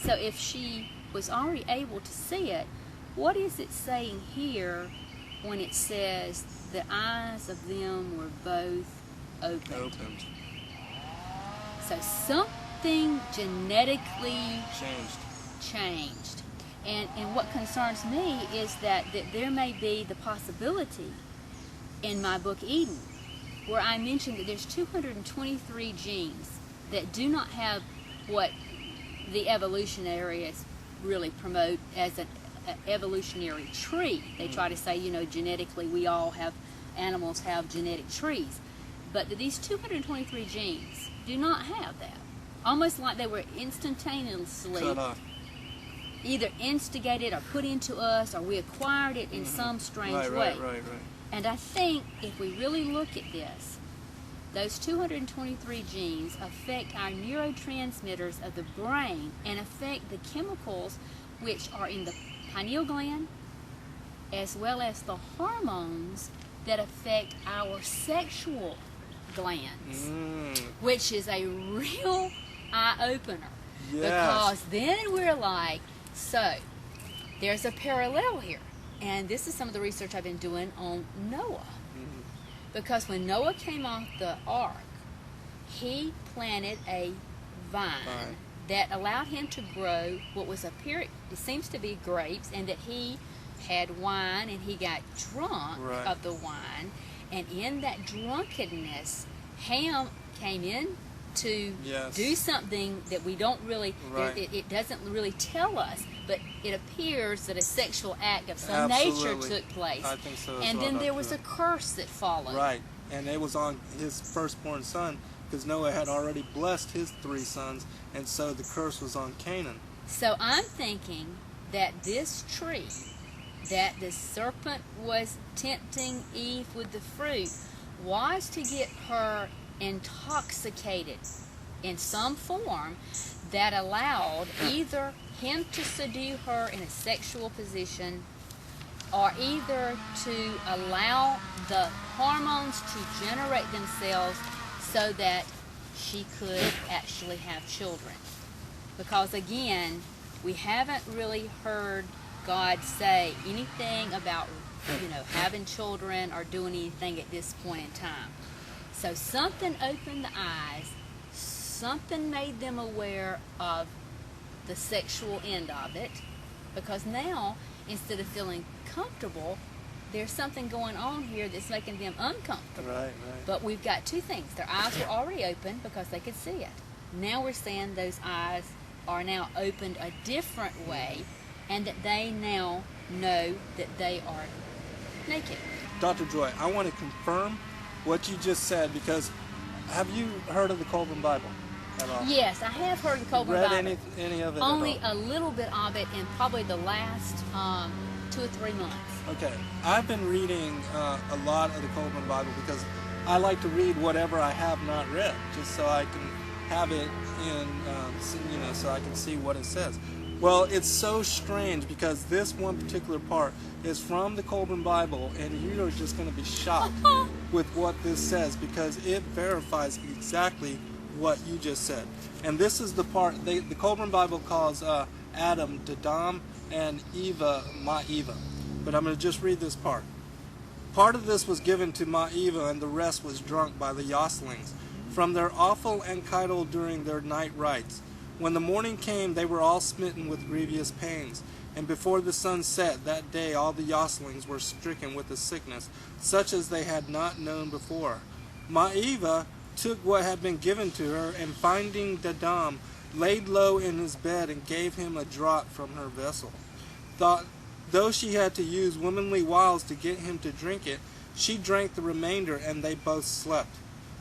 So if she was already able to see it, what is it saying here when it says the eyes of them were both opened? So something genetically changed. And what concerns me is that there may be the possibility in my book Eden, where I mentioned that there's 223 genes that do not have what the evolutionaries really promote as an evolutionary tree. They try to say, genetically animals have genetic trees. But these 223 genes do not have that. Almost like they were instantaneously cut off, either instigated or put into us, or we acquired it in some strange way. Right. And I think if we really look at this, those 223 genes affect our neurotransmitters of the brain and affect the chemicals which are in the pineal gland, as well as the hormones that affect our sexual glands, which is a real eye-opener. Yes. Because then we're like, so there's a parallel here. And this is some of the research I've been doing on Noah. Because when Noah came off the ark, he planted a vine that allowed him to grow what was it seems to be grapes, and that he had wine and he got drunk of the wine. And in that drunkenness, Ham came in to do something that we don't really, it doesn't really tell us, but it appears that a sexual act of some nature took place. I think so. And then there was a curse that followed. Right, and it was on his firstborn son, because Noah had already blessed his 3 sons, and so the curse was on Canaan. So I'm thinking that this tree, that the serpent was tempting Eve with the fruit, was to get her intoxicated in some form that allowed either him to subdue her in a sexual position, or either to allow the hormones to generate themselves so that she could actually have children. Because again, we haven't really heard God say anything about having children or doing anything at this point in time. So something opened the eyes, something made them aware of the sexual end of it, because now, instead of feeling comfortable, there's something going on here that's making them uncomfortable. Right. But we've got 2 things. Their eyes were already open because they could see it. Now we're saying those eyes are now opened a different way, and that they now know that they are naked. Dr. Joy, I want to confirm what you just said, because have you heard of the Colburn Bible at all? Yes, I have heard of the Colburn Bible. Read any of it Only at all? a little bit of it in probably the last 2 or 3 months. Okay, I've been reading a lot of the Colburn Bible because I like to read whatever I have not read, just so I can have it in, so I can see what it says. Well, it's so strange because this one particular part is from the Colburn Bible, and you're just going to be shocked with what this says, because it verifies exactly what you just said. And this is the part, the Colburn Bible calls Adam Dadam and Eva Ma'eva. But I'm going to just read this part. Part of this was given to Ma'eva, and the rest was drunk by the Yoslings, from their offal and kittle during their night rites. When the morning came, they were all smitten with grievous pains, and before the sun set that day all the Yoslings were stricken with a sickness, such as they had not known before. Ma'eva took what had been given to her, and finding Dadam, laid low in his bed and gave him a draught from her vessel. Though she had to use womanly wiles to get him to drink it, she drank the remainder, and they both slept.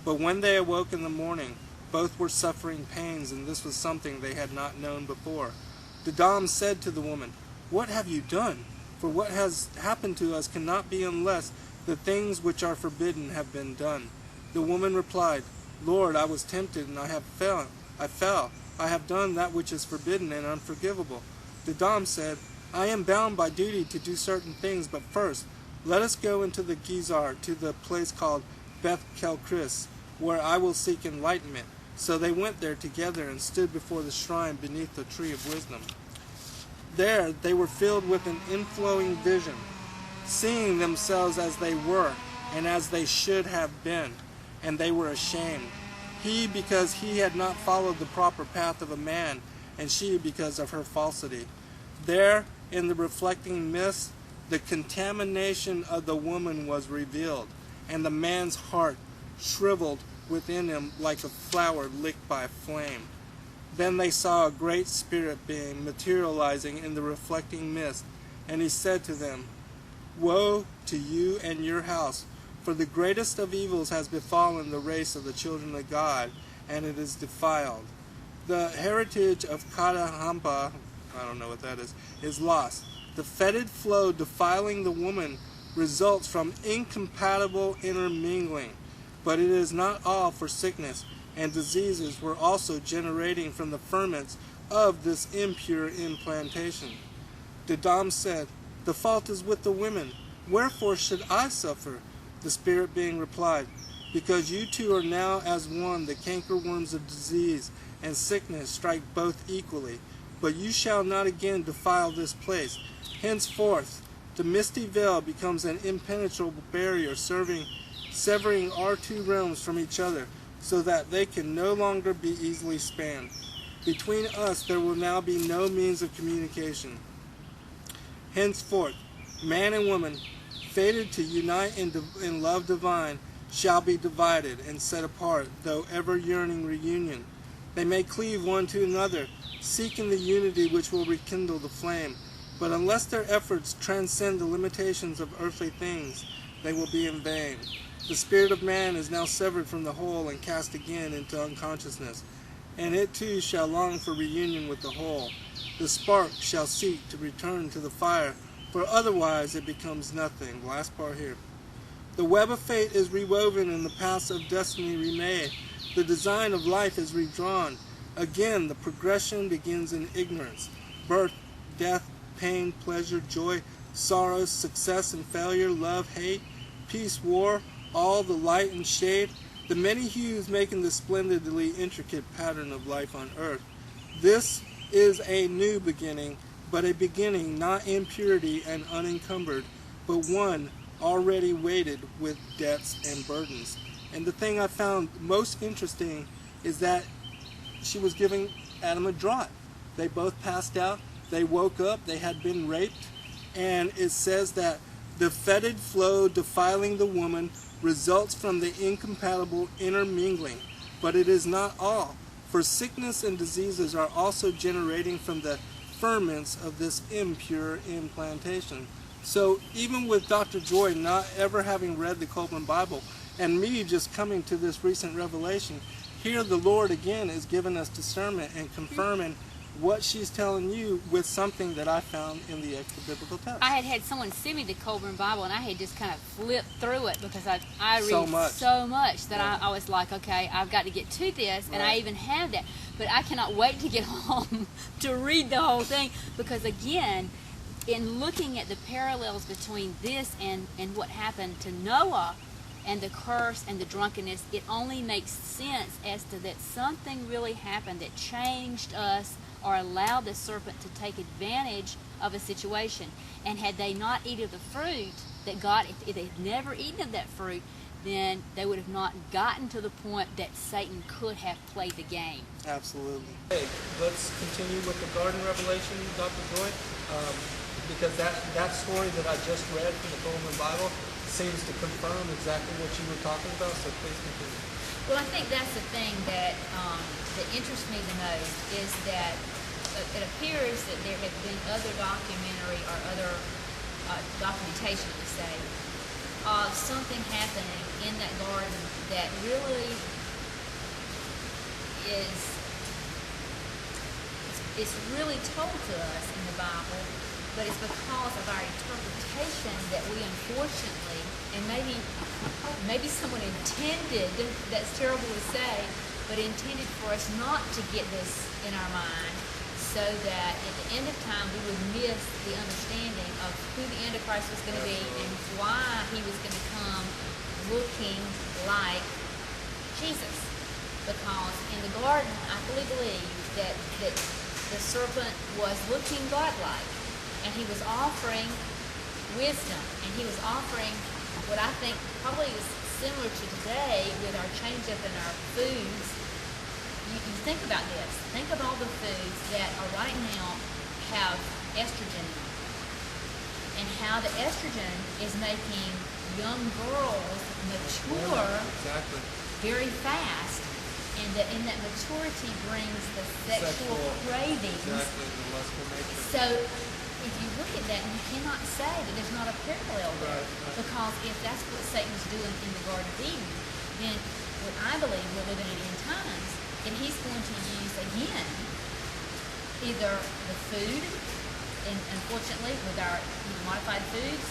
But when they awoke in the morning, both were suffering pains, and this was something they had not known before. Dadam said to the woman, "What have you done? For what has happened to us cannot be unless the things which are forbidden have been done." The woman replied, "Lord, I was tempted, and I fell. I have done that which is forbidden and unforgivable." Dadam said, "I am bound by duty to do certain things, but first, let us go into the Gizar, to the place called Beth Kelchris, where I will seek enlightenment." So they went there together and stood before the shrine beneath the tree of wisdom. There they were filled with an inflowing vision, seeing themselves as they were and as they should have been, and they were ashamed. He because he had not followed the proper path of a man, and she because of her falsity. There, in the reflecting mist, the contamination of the woman was revealed, and the man's heart shriveled within him like a flower licked by a flame. Then they saw a great spirit being materializing in the reflecting mist, and he said to them, "Woe to you and your house, for the greatest of evils has befallen the race of the children of God, and it is defiled. The heritage of Katahampa," I don't know what that is lost. The fetid flow defiling the woman results from incompatible intermingling, but it is not all, for sickness and diseases were also generating from the ferments of this impure implantation. Dedam said, "The fault is with the women. Wherefore should I suffer?" The spirit being replied, "Because you two are now as one, the cankerworms of disease and sickness strike both equally. But you shall not again defile this place. Henceforth, the misty veil becomes an impenetrable barrier severing our two realms from each other, so that they can no longer be easily spanned. Between us there will now be no means of communication. Henceforth, man and woman, fated to unite in love divine, shall be divided and set apart, though ever yearning reunion. They may cleave one to another, seeking the unity which will rekindle the flame, but unless their efforts transcend the limitations of earthly things, they will be in vain. The spirit of man is now severed from the whole and cast again into unconsciousness, and it too shall long for reunion with the whole. The spark shall seek to return to the fire, for otherwise it becomes nothing." The last part here. "The web of fate is rewoven and the paths of destiny remade. The design of life is redrawn. Again, the progression begins in ignorance. Birth, death, pain, pleasure, joy, sorrow, success and failure, love, hate, peace, war, all the light and shade, the many hues making the splendidly intricate pattern of life on earth. This is a new beginning, but a beginning not in purity and unencumbered, but one already weighted with debts and burdens." And the thing I found most interesting is that she was giving Adam a draught. They both passed out, they woke up, they had been raped, and it says that the fetid flow defiling the woman results from the incompatible intermingling, but it is not all, for sickness and diseases are also generating from the ferments of this impure implantation. So even with Dr. Joy not ever having read the Coleman Bible, and me just coming to this recent revelation, here the Lord again is giving us discernment and confirming what she's telling you with something that I found in the extra biblical text. I had someone send me the Coleman Bible, and I had just kind of flipped through it because I read so much that I was like, okay, I've got to get to this, and I even have that. But I cannot wait to get home to read the whole thing, because again, in looking at the parallels between this and what happened to Noah and the curse and the drunkenness, it only makes sense as to that something really happened that changed us or allowed the serpent to take advantage of a situation. And had they not eaten the fruit that God, if they had never eaten of that fruit, then they would have not gotten to the point that Satan could have played the game. Absolutely. Okay, let's continue with the garden revelation, Dr. Joy, because that story that I just read from the Coleman Bible seems to confirm exactly what you were talking about, so please continue. Well, I think that's the thing that interests me the most, is that it appears that there have been other documentary or other documentation, let's say, of something happening in that garden that really is really told to us in the Bible, but it's because of our interpretation that we unfortunately, and maybe someone intended, that's terrible to say, but intended for us not to get this in our mind, so that at the end of time we would miss the understanding of who the Antichrist was going to be and why he was going to come looking like Jesus. because in the garden, I fully believe that the serpent was looking godlike, and he was offering wisdom, and he was offering what I think probably is similar to today with our change up in our foods. You think about this. Think of all the foods that are right now have estrogen in them, and how the estrogen is making young girls mature Exactly. very fast, and that in that maturity brings the sexual cravings. Exactly, the lustful nature. So if you look at that, you cannot say that there's not a parallel there. Right. Because if that's what Satan's doing in the Garden of Eden, then what I believe we're living in end times, and he's going to use again either the food, and unfortunately with our modified foods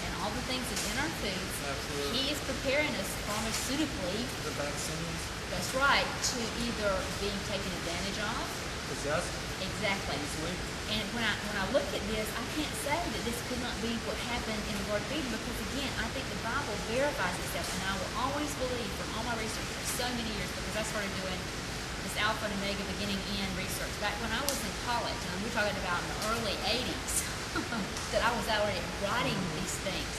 and all the things that's in our foods, Absolutely. he is preparing us pharmaceutically. The vaccines. That's right, to either being taken advantage of. Possessed. Exactly. Easily. And when I look at this, I can't say that this could not be what happened in the Garden of Eden, because again, I think the Bible verifies itself, and I will always believe from all my research for so many years, because I started doing this Alpha and Omega beginning end research back when I was in college, and we're talking about in the early 80s, that I was already writing these things.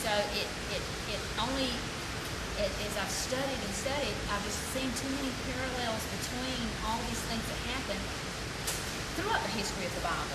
So it only, as I've studied and studied, I've just seen too many parallels between all these things that happen throughout the history of the Bible.